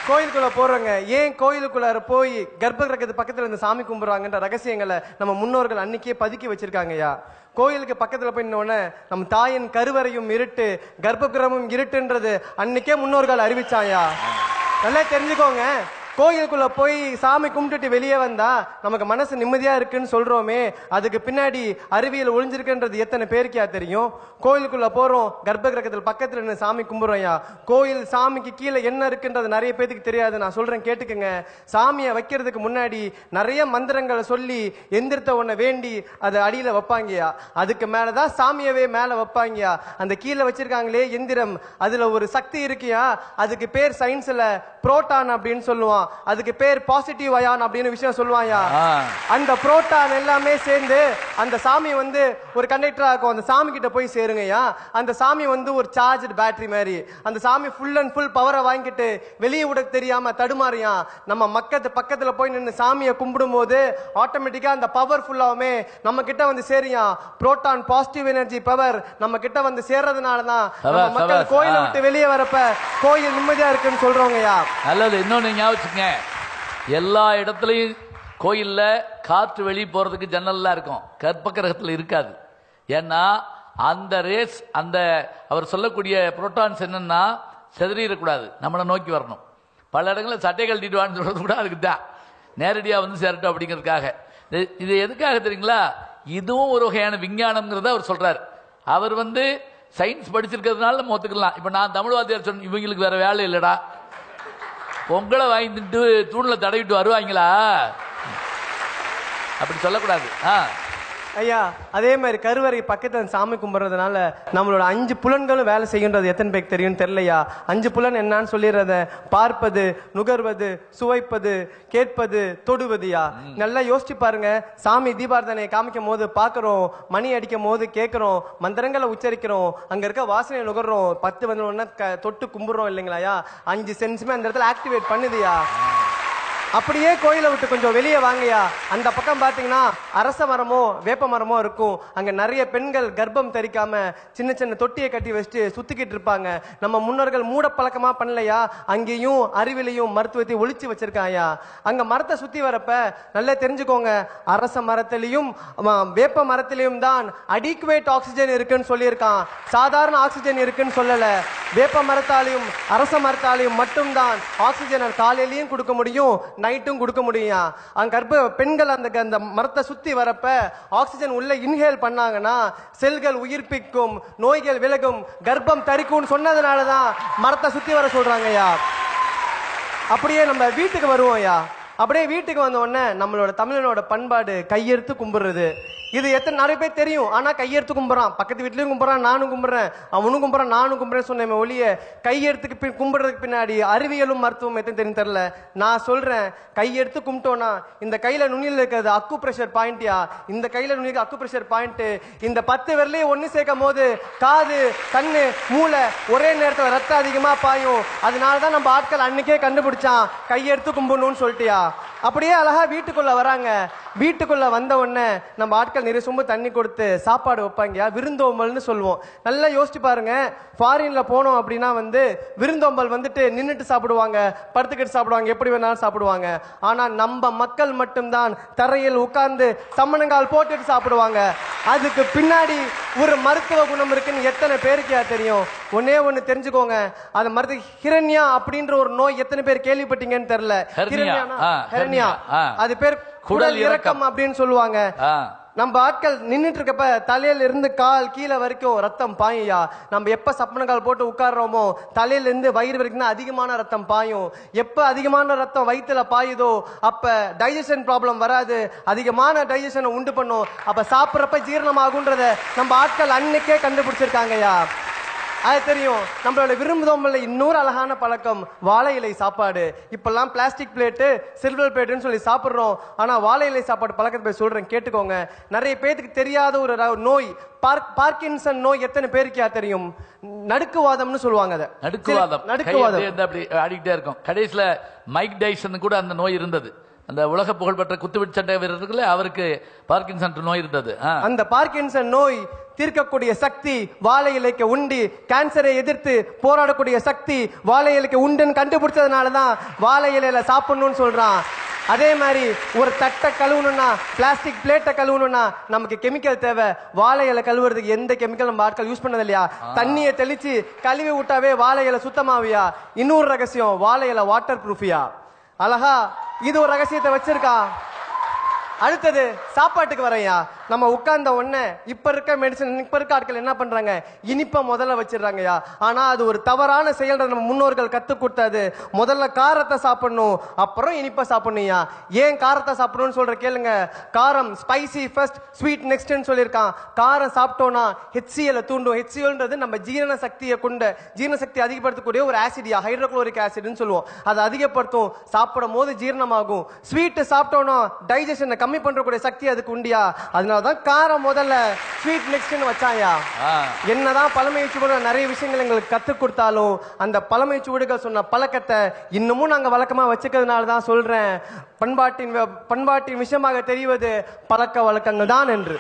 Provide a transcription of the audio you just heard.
கோயிலுக்குள்ள போறவங்க ஏன் கோயிலுக்குள்ளார போய் கர்ப்ப கிரகத்து பக்கத்துல இருந்து சாமி கும்பிடுறாங்கன்ற ரகசியங்களை நம்ம முன்னோர்கள் அன்னைக்கே பதுக்கி வச்சிருக்காங்கய்யா. கோயிலுக்கு பக்கத்துல போய் நின்னோடனே நம்ம தாயின் கருவறையும் இருட்டு, கர்ப்ப கிரகமும் இருட்டுன்றது அன்னைக்கே முன்னோர்கள் அறிவிச்சாயா. நல்லா தெரிஞ்சுக்கோங்க. கோயிலுக்குள்ள போய் சாமி கும்பிட்டுட்டு வெளியே வந்தா நமக்கு மனசு நிம்மதியா இருக்குன்னு சொல்றோமே, அதுக்கு பின்னாடி அறிவியல் ஒளிஞ்சிருக்குன்றது எத்தனை பேருக்கா தெரியும்? கோயிலுக்குள்ள போறோம், கர்ப்ப கிரகத்தில் பக்கத்துல நின்று சாமி கும்பிடுறோம்யா. கோயில் சாமிக்கு கீழே என்ன இருக்குன்றது நிறைய பேருக்கு தெரியாது. நான் சொல்றேன் கேட்டுக்குங்க. சாமியை வைக்கிறதுக்கு முன்னாடி நிறைய மந்திரங்களை சொல்லி எந்திரத்தை ஒன்ன வேண்டி அதை அடியில வைப்பாங்கயா. அதுக்கு மேலதான் சாமியவே மேல வைப்பாங்கயா. அந்த கீழே வச்சிருக்காங்களே எந்திரம், அதுல ஒரு சக்தி இருக்கியா. அதுக்கு பேர் சயின்ஸ்ல புரோட்டான் அப்படின்னு சொல்லுவான். அதுக்கு பேர் பாசிட்டிவ் அயான் அப்படின்னு விஷயம் சொல்லுவாயா. அந்த புரோட்டான் எல்லாமே சேர்ந்து அந்த சாமி வந்து ஒரு கண்டக்டரா இருக்கும். அந்த சாமி கிட்ட போய் சேருங்கய்யா. அந்த சாமி வந்து ஒரு சார்ஜ் பேட்டரி மாதிரி. அந்த சாமி ஃபுல் அண்ட் ஃபுல் பவரை வாங்கிட்டு வெளியே விட தெரியாம தடுமாறியா. நம்ம பக்கத்துல போய் நின்று சாமியை கும்பிடும் போது ஆட்டோமேட்டிக்கா அந்த பவர் ஃபுல்லாவுமே நம்ம கிட்ட வந்து சேரியா. புரோட்டான் பாசிட்டிவ் எனர்ஜி பவர் நம்ம கிட்ட வந்து சேர்றதுனாலதான் மக்கள் கோயிலை விட்டு வெளியே வரப்ப கோயில் நிம்மதியா இருக்குன்னு சொல்றோங்கய்யா. நல்லது. இன்னொன்னு ஞாபகம், எல்லா இடத்துலையும் கோயில்ல காற்று வெளியே போறதுக்கு ஜன்னல்லாம் இருக்கும், கர்ப்ப கிரகத்தில் இருக்காது. ஏன்னா அந்த ரேஸ், அந்த அவர் சொல்லக்கூடிய புரோட்டான்ஸ் என்னன்னா செதறிடக்கூடாது, நம்மளை நோக்கி வரணும். பல இடங்களில் சட்டை கழட்டிட்டு வான்னு சொல்றது கூட அதுக்கு தான், நேரடியாக வந்து சேரட்டும் அப்படிங்கிறதுக்காக. இது எதுக்காக தெரியுங்களா? இதுவும் ஒரு வகையான விஞ்ஞானம்ங்கிறத அவர் சொல்றாரு. அவர் வந்து சயின்ஸ் படிச்சிருக்கிறதுனால நம்ம ஒத்துக்கலாம். இப்போ நான் தமிழ் வாத்தியார் சொன்ன இவங்களுக்கு வேற வேலை இல்லைடா, பொங்கலை வாங்கிட்டு தூணில் தடவிட்டு வருவாங்களா, அப்படி சொல்லக்கூடாது. ஐயா, அதே மாதிரி கருவறை பக்கத்தில் சாமி கும்பிட்றதுனால நம்மளோட 5 புலன்களும் வேலை செய்கின்றது எத்தனை பேருக்கு தெரியும் தெரியலையா? 5 புலன் என்னன்னு சொல்லிடுறத: பார்ப்பது, நுகர்வது, சுவைப்பது, கேட்பது, தொடுவதுயா. நல்லா யோசிச்சு பாருங்க. சாமி தீபாரதனையை காமிக்கும் போது பாக்குறோம், மணி அடிக்கும் போது கேட்கிறோம், மந்திரங்களை உச்சரிக்கிறோம், அங்க இருக்க வாசனை நுகர்றோம், 10 வந்து தொட்டு கும்பிடுறோம் இல்லைங்களாயா. 5 சென்ஸுமே அந்த இடத்துல ஆக்டிவேட் பண்ணுதுயா. அப்படியே கோயிலை விட்டு கொஞ்சம் வெளியே வாங்கயா. அந்த பக்கம் பாத்தீங்கன்னா அரச மரமோ வேப்ப மரமோ இருக்கும். அங்க நிறைய பெண்கள் கர்ப்பம் தரிக்காம சின்ன சின்ன தொட்டியை கட்டி வச்சுட்டு சுத்திக்கிட்டு இருப்பாங்க. நம்ம முன்னோர்கள் மூட பழக்கமா பண்ணலையா, அங்கேயும் அறிவிலையும் மருத்துவத்தை ஒழிச்சு வச்சிருக்காயா. அங்க மரத்தை சுத்தி வரப்ப நல்லா தெரிஞ்சுக்கோங்க, அரச மரத்திலையும் வேப்ப மரத்திலையும் தான் அடிக்குவேட் ஆக்சிஜன் இருக்குன்னு சொல்லியிருக்கான். சாதாரண ஆக்சிஜன் இருக்குன்னு சொல்லல. வேப்ப மரத்தாலையும் அரச மரத்தாலையும் மட்டும்தான் ஆக்சிஜனை காலையிலையும் கொடுக்க முடியும், நைட்டும் கொடுக்க முடியும். அங்க கர்ப்ப பெண்கள் அந்த மரத்தை சுத்தி வரப்ப ஆக்சிஜன் உள்ள இன்ஹேல் பண்ணாங்கன்னா செல்கள் உயிர்ப்பிக்கும், நோய்கள் விலகும், கர்ப்பம் தரிக்கும் சொன்னதுனாலதான் மரத்தை சுத்தி வர சொல்றாங்கய்யா. அப்படியே நம்ம வீட்டுக்கு வருவோம்யா. அப்படியே வீட்டுக்கு வந்த உடனே நம்மளோட தமிழனோட பண்பாடு கையெடுத்து கும்பிடுறது. இது நிறைய பேர் தெரியும். ஆனா கையெடுத்து கும்பிட்றான், பக்கத்து வீட்லயும் கும்பிட்றான், நானும் கும்பிட்றேன், அவனும் கும்பிட்றான், நானும் கும்பிட்றேன் சொன்னேன் ஒழிய கையெடுத்துக்கு கும்பிடுறதுக்கு பின்னாடி அறிவியலும் மருத்துவம் எத்தனை தெரியும் தெரியல. நான் சொல்றேன், கையெடுத்து கும்பிட்டோம்னா இந்த கையில நுனியில் இருக்கிறது அக்கு பிரஷர் பாயிண்ட்யா. இந்த கையில நுனிக்கு அக்கு பிரஷர் பாயிண்ட். இந்த 10 விரலையும் ஒன்னு சேர்க்கும் போது காது, கண்ணு, மூளை ஒரே நேரத்தில் ரத்தம் அதிகமா பாயும். அதனாலதான் நம்ம ஆட்கள் அன்னைக்கே கண்டுபிடிச்சான் கையெடுத்து கும்பிடணும்னு சொல்லிட்டியா. அப்படியே அழகா வீட்டுக்குள்ள வராங்க. வீட்டுக்குள்ள வந்த உடனே நம்ம ஆட்கள் நிறைய சொம்பு தண்ணி கொடுத்து சாப்பாடு வைப்பாங்க, விருந்தோம்பல்னு சொல்லுவோம். நல்லா யோசிச்சு பாருங்க. ஃபாரின்ல போனோம் அப்படின்னா வந்து விருந்தோம்பல் வந்துட்டு நின்றுட்டு சாப்பிடுவாங்க, படுத்துக்கிட்டு சாப்பிடுவாங்க, எப்படி வேணாலும் சாப்பிடுவாங்க. ஆனா நம்ம மக்கள் மட்டும்தான் தரையில் உட்கார்ந்து சம்மணங்கால் போட்டுட்டு சாப்பிடுவாங்க. அதுக்கு பின்னாடி ஒரு மருத்துவ குணம் இருக்குன்னு எத்தனை பேருக்கு தெரியும்? ஒன்னே ஒண்ணு தெரிஞ்சுக்கோங்க, அந்த மருத்துவ ஹிரண்யா அப்படின்ற ஒரு நோய் எத்தனை பேர் கேள்விப்பட்டீங்கன்னு தெரியல. ஹிரண்யா, அது பேர் குடல் இறக்கம் அப்படின்னு சொல்லுவாங்க. நம்ம ஆட்கள் நின்றுட்டு இருக்கப்ப தலையில இருந்து கால் கீழே வரைக்கும் ரத்தம் பாயா. நம்ம எப்ப சப்பனங்கால் போட்டு உட்கார்றோமோ தலையில இருந்து வயிறு வரைக்கும் தான் அதிகமான ரத்தம் பாயும். எப்ப அதிகமான ரத்தம் வயிற்றுல பாயுதோ அப்ப டைஜஷன் ப்ராப்ளம் வராது, அதிகமான டைஜஷனை உண்டு பண்ணும். அப்ப சாப்பிட்றப்ப ஜீரணமாகுன்றத நம்ம ஆட்கள் அன்னைக்கே கண்டுபிடிச்சிருக்காங்கயா. அது தெரியும். நம்மளோட விரும்புதோம்பல்ல இன்னொரு அழகான பழக்கம் வாழை இலை சாப்பாடு. இப்பெல்லாம் பிளாஸ்டிக் பிளேட்டு, சில்வர் பிளேட்டுன்னு சொல்லி சாப்பிடுறோம். ஆனா வாழை இலை சாப்பாடு பழக்கத்தை சொல்றேன் கேட்டுக்கோங்க. நிறைய பேருக்கு தெரியாத ஒரு நோய் பார்க்கின்சன் நோய் எத்தனை பேருக்கு தெரியும்? நடுக்குவாதம்னு சொல்லுவாங்க. அதை நடுக்குவாதம் அப்படி ஆடிக்கிட்டே இருக்கும். கடைசியில மைக் டைசன் கூட அந்த நோய் இருந்தது. அந்த உலக புகழ்பெற்ற குத்துவிட்டு சண்டை வீரர் இருக்குல்ல, அவருக்கு பார்க்கின்சன் நோய் இருந்தது. அந்த பார்க்கின்சன் நோய் தீர்க்கக்கூடிய சக்தி வாழை இலைக்கு உண்டு. கேன்சரை எதிர்த்து போராடக்கூடிய சக்தி வாழை இலைக்கு உண்டுன்னு கண்டுபிடிச்சதுனாலதான் வாழை இலையில சாப்பிடணும்னு சொல்றான். அதே மாதிரி ஒரு தட்டை கழுவணும்னா, பிளாஸ்டிக் பிளேட்டை கழுவணும்னா நமக்கு கெமிக்கல் தேவை. வாழை இலை கழுவுறதுக்கு எந்த கெமிக்கல் நம்ம ஆட்கள் யூஸ் பண்ணது இல்லையா? தண்ணியை தெளிச்சு கழுவி விட்டாவே வாழை இலை சுத்தமாவியா? இன்னொரு ரகசியம், வாழை இலை வாட்டர் ப்ரூஃபியா? அழகா இது ஒரு ரகசியத்தை வச்சிருக்கா. அடுத்தது சாப்பாட்டுக்கு வரையா. நம்ம உட்கார்ந்த உடனே இப்ப இருக்க மெடிசன், இப்ப இருக்க ஆட்கள் என்ன பண்றாங்க, இனிப்ப முதல்ல வச்சிடறாங்கயா. ஆனா அது ஒரு தவறான செயல். நம்ம முன்னோர்கள் கத்து கொடுத்தது முதல்ல காரத்தை சாப்பிடணும், அப்புறம் இனிப்ப சாப்பிடணும்யா. ஏன் காரத்தை சாப்பிடணும்னு சொல்ற கேளுங்க. காரம் ஸ்பைசி ஃபர்ஸ்ட் ஸ்வீட் நெக்ஸ்ட்னு சொல்லியிருக்கான். காரம் சாப்பிட்டோம்னா HCl தூண்டும். HClன்றது நம்ம ஜீரண சக்தியை கொண்ட, ஜீரண சக்தி அதிகப்படுத்தக்கூடிய ஒரு ஆசிடியா, ஹைட்ரோகுளோரிக் ஆசிட்னு சொல்லுவோம். அதை அதிகப்படுத்தும். சாப்பிடும் போது ஜீரணமாகும். ஸ்வீட் சாப்பிட்டோம்னா டைஜஷனை கம்மி பண்றக்கூடிய சக்தி அதுக்கு உண்டியா. அதனாலதான் காரம் முதல்ல ஸ்வீட் நெக்ஸ்ட்னு வச்சாயா. என்னதான் பழமை சுவடுகள் நிறைய விஷயங்கள் எங்களுக்கு கத்து கொடுத்தாலும் அந்த பழமை சுவடுகள் சொன்ன பழக்கத்தை இன்னமும் நாங்க வழக்கமா வச்சுக்கிறதுனால தான் சொல்றேன், பண்பாட்டின் விஷயமாக தெரிவது பழக்க வழக்கங்கள் தான் என்று.